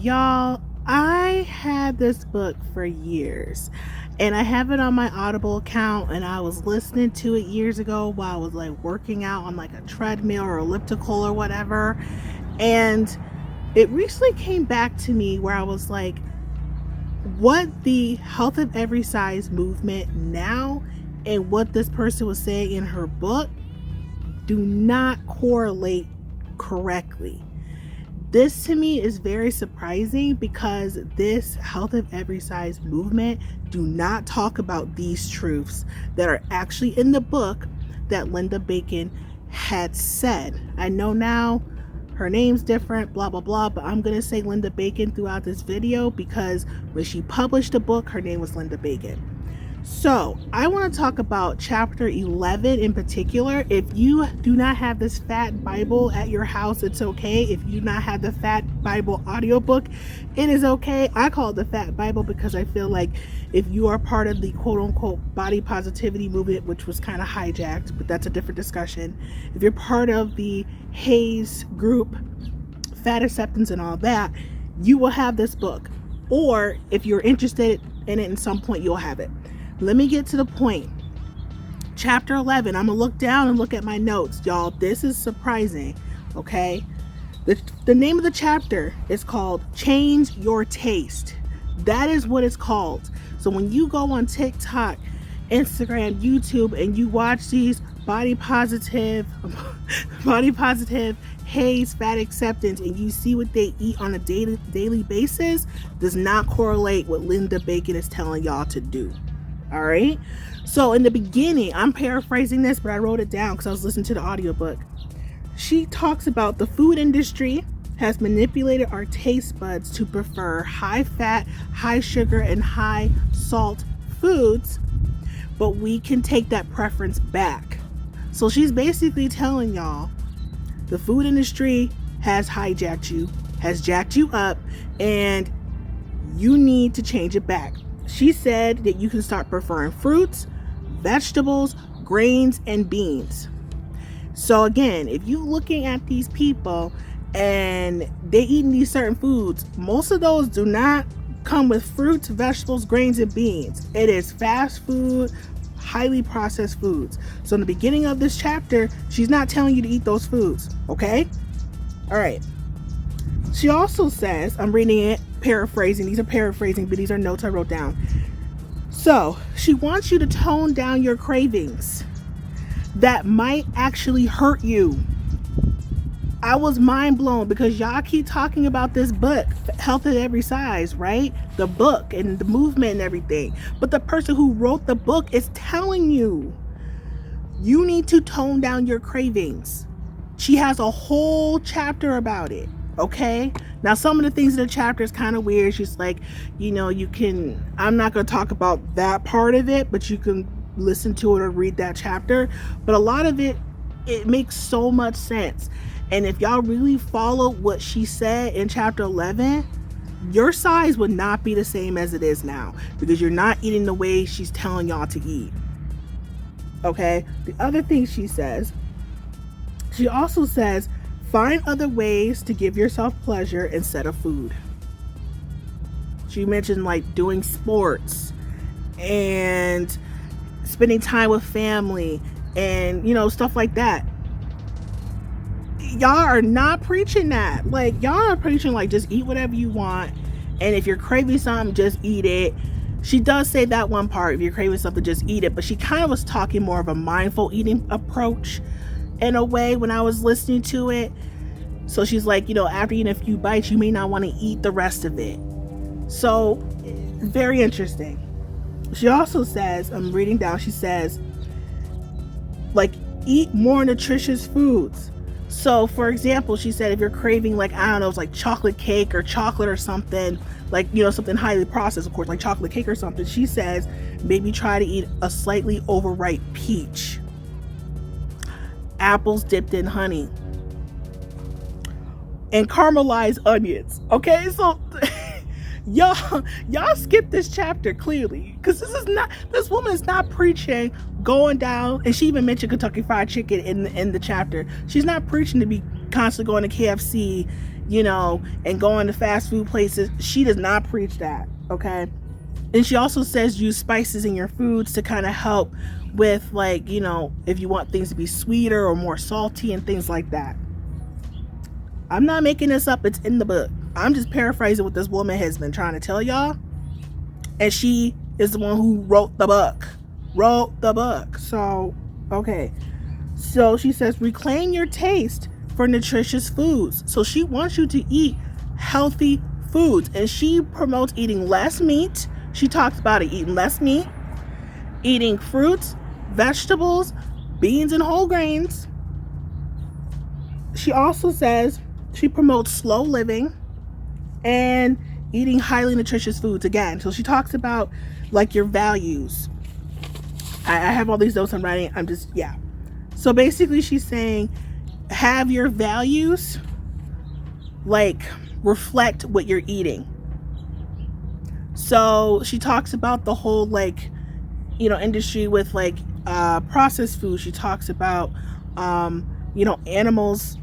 Y'all, I had this book for years and I have it on my Audible account, and I was listening to it years ago while I was like working out on like a treadmill or elliptical or whatever. And it recently came back to me where I was like, what the Health of Every Size movement now and what this person was saying in her book do not correlate correctly. This to me is very surprising because this Health of Every Size movement do not talk about these truths that are actually in the book that Linda Bacon had said. I know now her name's different, blah, blah, blah, but I'm going to say Linda Bacon throughout this video because when she published the book, her name was Linda Bacon. So I want to talk about chapter 11 in particular. If you do not have this fat Bible at your house, it's okay. If you do not have the fat Bible audiobook, it is okay. I call it the fat Bible because I feel like if you are part of the quote unquote body positivity movement, which was kind of hijacked, but that's a different discussion. If you're part of the HAES group, fat acceptance and all that, you will have this book. Or if you're interested in it at some point, you'll have it. Let me get to the point. Chapter 11. I'm going to look down and look at my notes. Y'all, this is surprising. Okay? The name of the chapter is called Change Your Taste. That is what it's called. So when you go on TikTok, Instagram, YouTube, and you watch these body positive, HAES, fat acceptance, and you see what they eat on a daily basis, does not correlate what Linda Bacon is telling y'all to do. All right. So in the beginning, I'm paraphrasing this, but I wrote it down because I was listening to the audiobook. She talks about the food industry has manipulated our taste buds to prefer high fat, high sugar, and high salt foods, but we can take that preference back. So she's basically telling y'all the food industry has hijacked you, has jacked you up, and you need to change it back. She said that you can start preferring fruits, vegetables, grains, and beans. So again, if you're looking at these people and they eating these certain foods, most of those do not come with fruits, vegetables, grains, and beans. It is fast food, highly processed foods. So in the beginning of this chapter, she's not telling you to eat those foods, okay? All right. She also says, I'm reading it, paraphrasing. These are paraphrasing, but these are notes I wrote down. So she wants you to tone down your cravings that might actually hurt you. I was mind blown because y'all keep talking about this book, Health at Every Size, right? The book and the movement and everything. But the person who wrote the book is telling you, you need to tone down your cravings. She has a whole chapter about it. Okay, now some of the things in the chapter is kind of weird. She's like, you know, I'm not going to talk about that part of it, but you can listen to it or read that chapter. But a lot of it makes so much sense. And if y'all really follow what she said in chapter 11, your size would not be the same as it is now because you're not eating the way she's telling y'all to eat. Okay, the other thing she also says, find other ways to give yourself pleasure instead of food. She mentioned like doing sports and spending time with family and, you know, stuff like that. Y'all are not preaching that. Like, y'all are preaching like just eat whatever you want. And if you're craving something, just eat it. She does say that one part, if you're craving something, just eat it. But she kind of was talking more of a mindful eating approach in a way when I was listening to it. So she's like, you know, after eating a few bites, you may not want to eat the rest of it. So very interesting. She also says, I'm reading down, she says, like, eat more nutritious foods. So for example, she said, if you're craving, like, I don't know, it's like chocolate cake or chocolate or something, like, you know, something highly processed, of course, like chocolate cake or something, she says, maybe try to eat a slightly overripe peach. Apples dipped in honey, and caramelized onions. Okay, so y'all skip this chapter clearly because this woman is not preaching going down, and she even mentioned Kentucky Fried Chicken in the chapter. She's not preaching to be constantly going to KFC, and going to fast food places. She does not preach that, okay? And she also says use spices in your foods to kind of help with, like, if you want things to be sweeter or more salty and things like that. I'm not making this up. It's in the book. I'm just paraphrasing what this woman has been trying to tell y'all. And she is the one who wrote the book. So, okay. So she says, reclaim your taste for nutritious foods. So she wants you to eat healthy foods. And she promotes eating less meat. She talks about it, eating less meat, eating fruits, vegetables, beans, and whole grains. She also says she promotes slow living and eating highly nutritious foods again. So she talks about, like, your values. I have all these notes I'm writing. So basically she's saying have your values, like, reflect what you're eating. So she talks about the whole, like, industry with, like, processed food. She talks about, animals,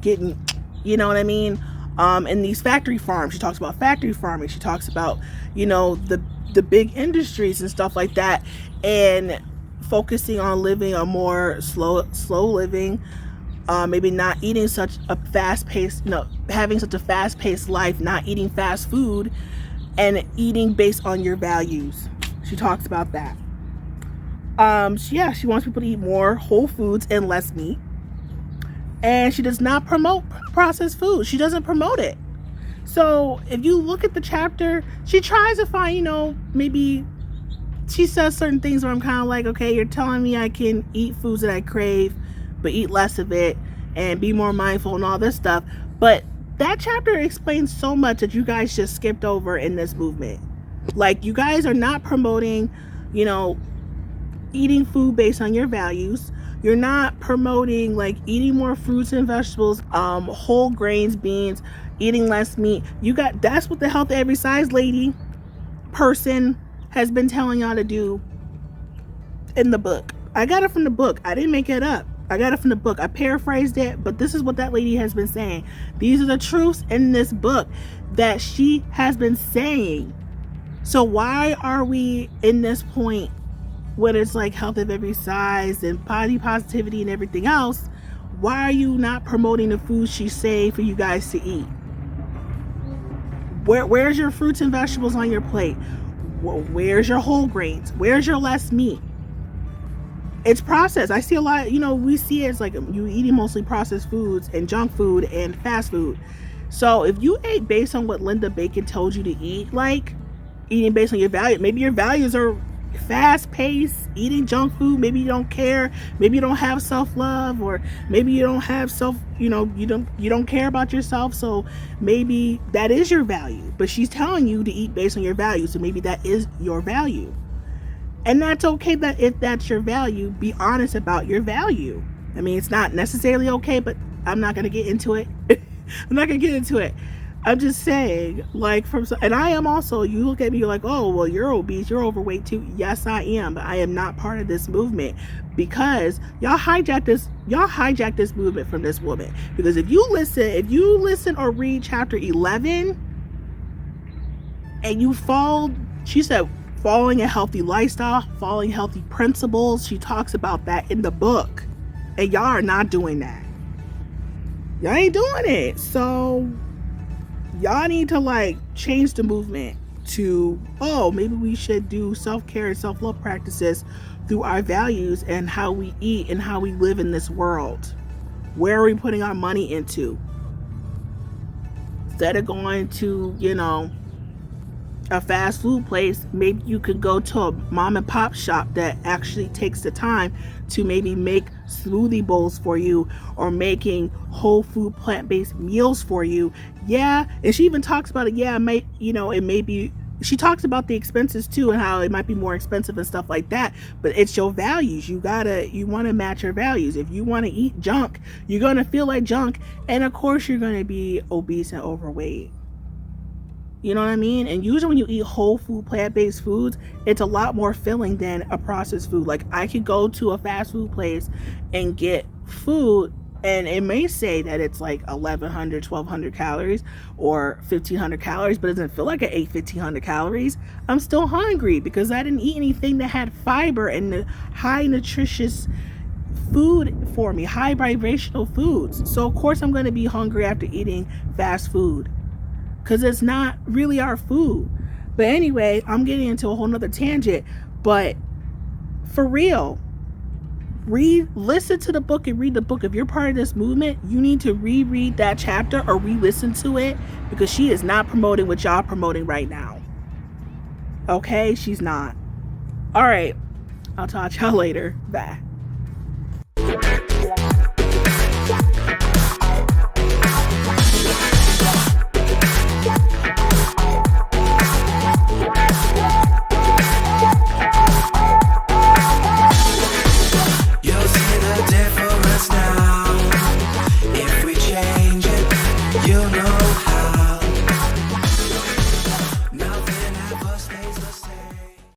getting, what I mean? In these factory farms. She talks about factory farming. She talks about, the big industries and stuff like that, and focusing on living a more slow living, maybe not eating such a fast-paced, having such a fast-paced life, not eating fast food, and eating based on your values. She talks about that. She wants people to eat more whole foods and less meat. And she does not promote processed food. She doesn't promote it. So if you look at the chapter, she tries to find, maybe she says certain things where I'm kind of like, okay, you're telling me I can eat foods that I crave, but eat less of it and be more mindful and all this stuff. But that chapter explains so much that you guys just skipped over in this movement. Like, you guys are not promoting, eating food based on your values. You're not promoting, like, eating more fruits and vegetables, whole grains, beans, eating less meat. That's what the Health at Every Size lady person has been telling y'all to do in the book. I got it from the book. I didn't make it up. I got it from the book. I paraphrased it, but this is what that lady has been saying. These are the truths in this book that she has been saying. So why are we in this point when it's like health of every size and body positivity and everything else? Why are you not promoting the food she's saying for you guys to eat? Where's your fruits and vegetables on your plate? Where's your whole grains? Where's your less meat? It's processed. I see a lot, we see it as like you eating mostly processed foods and junk food and fast food. So if you ate based on what Linda Bacon told you to eat, like eating based on your value, maybe your values are fast-paced, eating junk food, maybe you don't care, maybe you don't have self-love, or maybe you don't have you don't care about yourself, so maybe that is your value. But she's telling you to eat based on your value, so maybe that is your value. And that's okay. That if that's your value, be honest about your value. I mean, it's not necessarily okay, but I'm not going to get into it. I'm just saying, like, and I am also, you look at me, you're like, oh, well, you're obese, you're overweight too. Yes, I am, but I am not part of this movement, because y'all hijacked this movement from this woman. Because if you listen or read chapter 11, and you follow, she said, following a healthy lifestyle, following healthy principles. She talks about that in the book, and y'all are not doing that. Y'all ain't doing it. So y'all need to, like, change the movement to, oh, maybe we should do self-care and self-love practices through our values and how we eat and how we live in this world. Where are we putting our money into? Instead of going to, a fast food place, maybe you could go to a mom and pop shop that actually takes the time to maybe make smoothie bowls for you, or making whole food plant-based meals for you. Yeah, and she even talks about it. Yeah, it may be, she talks about the expenses too, and how it might be more expensive and stuff like that, but it's your values. You want to match your values. If you want to eat junk, you're going to feel like junk, and of course you're going to be obese and overweight. You know what I mean? And usually when you eat whole food, plant-based foods, it's a lot more filling than a processed food. Like, I could go to a fast food place and get food And it may say that it's like 1100, 1200 calories or 1500 calories, but it doesn't feel like I ate 1500 calories. I'm still hungry because I didn't eat anything that had fiber and the high nutritious food for me, high vibrational foods. So of course I'm going to be hungry after eating fast food because it's not really our food. But anyway, I'm getting into a whole nother tangent. But for real, listen to the book and read the book. If you're part of this movement, you need to reread that chapter or re-listen to it, because she is not promoting what y'all promoting right now. Okay, she's not. All right, I'll talk to y'all later. Bye.